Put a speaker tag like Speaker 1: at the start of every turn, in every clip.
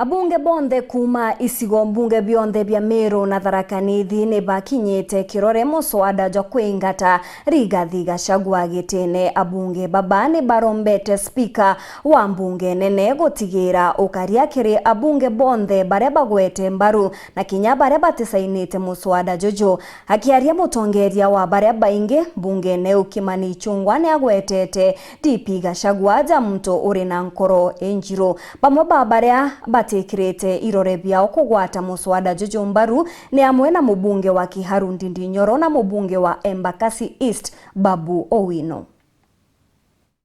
Speaker 1: Abunge bonthe kuma isigo mbunge bionthe bia MERU na THARAKANITHI ni bakinyite kirore MUSWANDA jo kwingata RIGATHI Gachagua gitene abunge baba NIBAROMBETE speaker wa mbunge nene gutigira UKARIA kiri abunge bonthe bare bagwete MBARU na kinya bare batisainite MUSWANDA JUJU akiaria mutongeria wa bare baingi mbunge ne ukimani ICHUNG'WA ne agwetete DP Gachagua ja muntu URINA NKORO INJIRU bamwe babarea batikirete irore biao kugwata MUSWANDA JUJU MBARU ni amwe na mubunge wa Kiharu NYORO na mubunge wa Embakasi East BABU OWINO.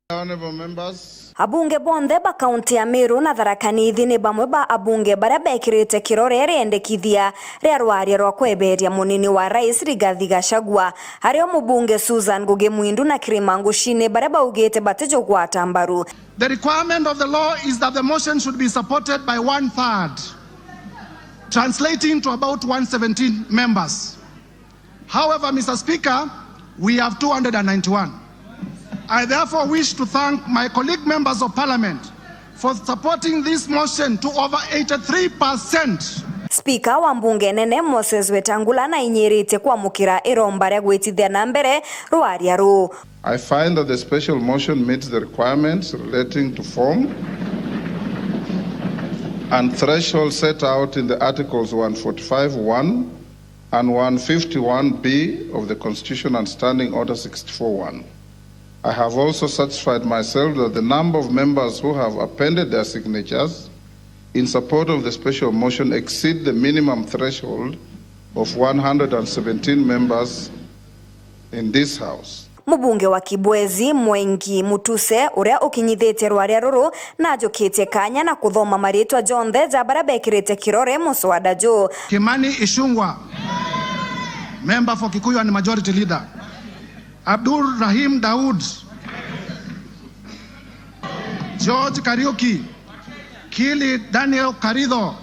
Speaker 2: Honorable members,
Speaker 1: abunge bonthe ba kaunti ya MERU na THARAKANITHI ni bamwe ba abunge bara bekirite kirore riendekithia ria rwaria rwa kweberia munini wa rais RIGATHI Gachagua hario mubunge Susan Ngugi Mwindu na Kirimangu Shine bara baugite batijogwata MBARU.
Speaker 3: The requirement of the law is that the motion should be supported by 1/3, translating to about 117 members. However, Mr. Speaker, we have 291. I therefore wish to thank my colleague members of Parliament for supporting this motion to over 83%.
Speaker 1: Speaker wa mbunge nene Moses Wetangula na inyirite kwa mukira iromba ria gwitithia na mbere rwaria ru.
Speaker 2: I find that the special motion meets the requirements relating to form and threshold set out in the Articles 145(1) and 151(b) of the Constitution and Standing Order 64(1). I have also satisfied myself that the number of members who have appended their signatures in support of the special motion exceed the minimum threshold of 117 members in this House.
Speaker 1: Mubunge wa Kibwezi Mwengi Mutuse uria ukinyithite rwaria ruru na jukite kanya na kuthoma maritwa jonthe ja bara bekirite kirore MUSWANDA jo.
Speaker 3: Kimani Ichung'WA, member for Kikuyu and Majority Leader. Abdul Rahim Daud, George Kariuki, Kili Daniel Karido,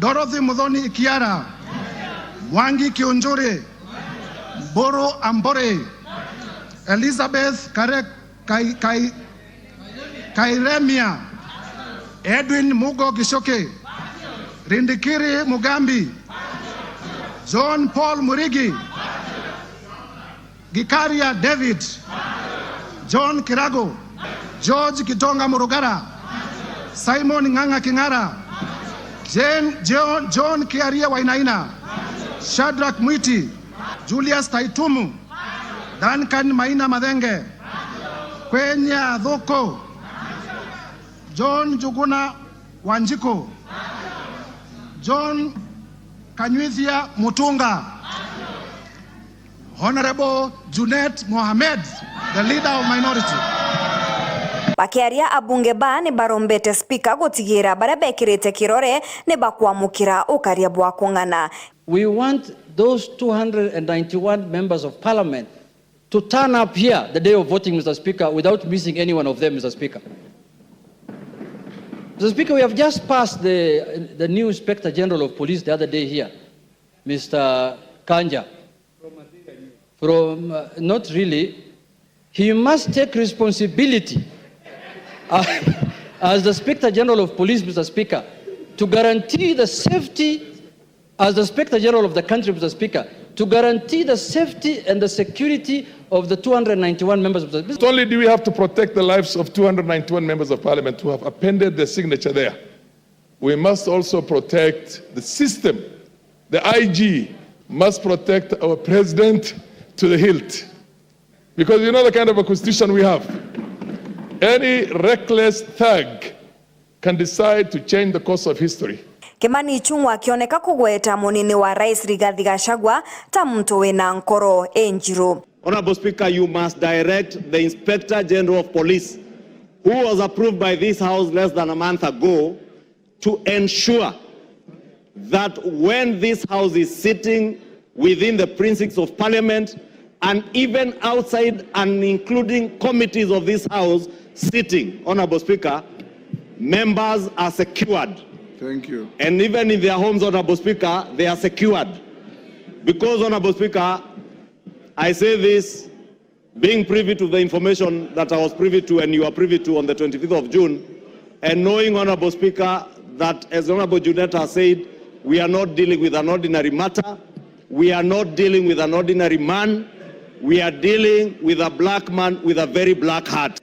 Speaker 3: Dorothy Mudhoni Ikiara, Mwangi Kiunjuri, Boro Ambore, Elizabeth Kairemia, Edwin Mugo Gishoke, Rindikiri Mugambi, John Paul Murigi, Gikaria David, John Kirago, George Kitonga Murugara, Simon Nganga Kingara, John Kiaria Wainaina, Shadrach Mwiti, Julius Taitumu, Duncan Maina Madenge, Kwenya Dhoko, John Juguna Wanjiko, John Kanyuithia Mutunga, Honorable Junet Mohamed, the leader of minority.
Speaker 1: Bakiaria abunge ba NIBAROMBETE speaker gutigira bara bekirite kirore ne bakwamukira UKARIA bwa kungana.
Speaker 4: We want those 291 members of Parliament to turn up here the day of voting, Mr. Speaker, without missing any one of them, Mr. Speaker. Mr. Speaker, we have just passed the new Inspector General of Police the other day here, Mr. Kanja. From not really, he must take responsibility as the Inspector General of Police, Mr. Speaker, to guarantee the safety, as the Inspector General of the country, Mr. Speaker, to guarantee the safety and the security of the 291 members of the...
Speaker 5: Not only do we have to protect the lives of 291 members of Parliament who have appended their signature there, we must also protect the system. The IG must protect our president to the hilt. Because you know the kind of a constitution we have. Any reckless thug can decide to change the course of history.
Speaker 1: Kimani ICHUNG'WA akioneka kugweta munini wa rais RIGATHI Gachagua ta muntu wina NKORO INJIRU.
Speaker 6: Honorable Speaker, you must direct the Inspector General of Police, who was approved by this House less than a month ago, to ensure that when this House is sitting within the precincts of Parliament and even outside and including committees of this House sitting, Honorable Speaker, members are secured.
Speaker 2: Thank you.
Speaker 6: And even in their homes, Honorable Speaker, they are secured. Because, Honorable Speaker, I say this being privy to the information that I was privy to and you are privy to on the 25th of June, and knowing, Honorable Speaker, that, as Honorable Junet has said, we are not dealing with an ordinary matter. We are not dealing with an ordinary man. We are dealing with a black man with a very black heart.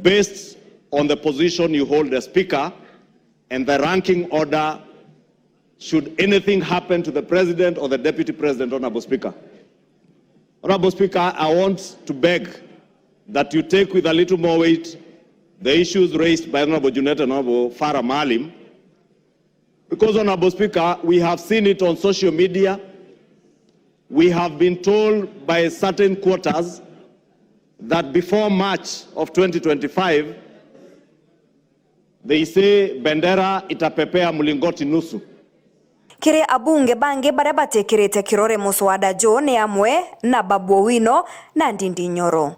Speaker 6: Based on the position you hold as Speaker and the ranking order, should anything happen to the President or the Deputy President, Honorable Speaker. Honorable Speaker, I want to beg that you take with a little more weight the issues raised by Honorable Junet and Honorable Farah Maalim, because, Honorable Speaker, we have seen it on social media. We have been told by certain quarters that before March of 2025, they say bendera itapepea mulingoti nusu.
Speaker 1: Kire abunge bange bare batekirite kirore MUSWANDA jo ne amwe na BABU OWINO na NDINDI NYORO.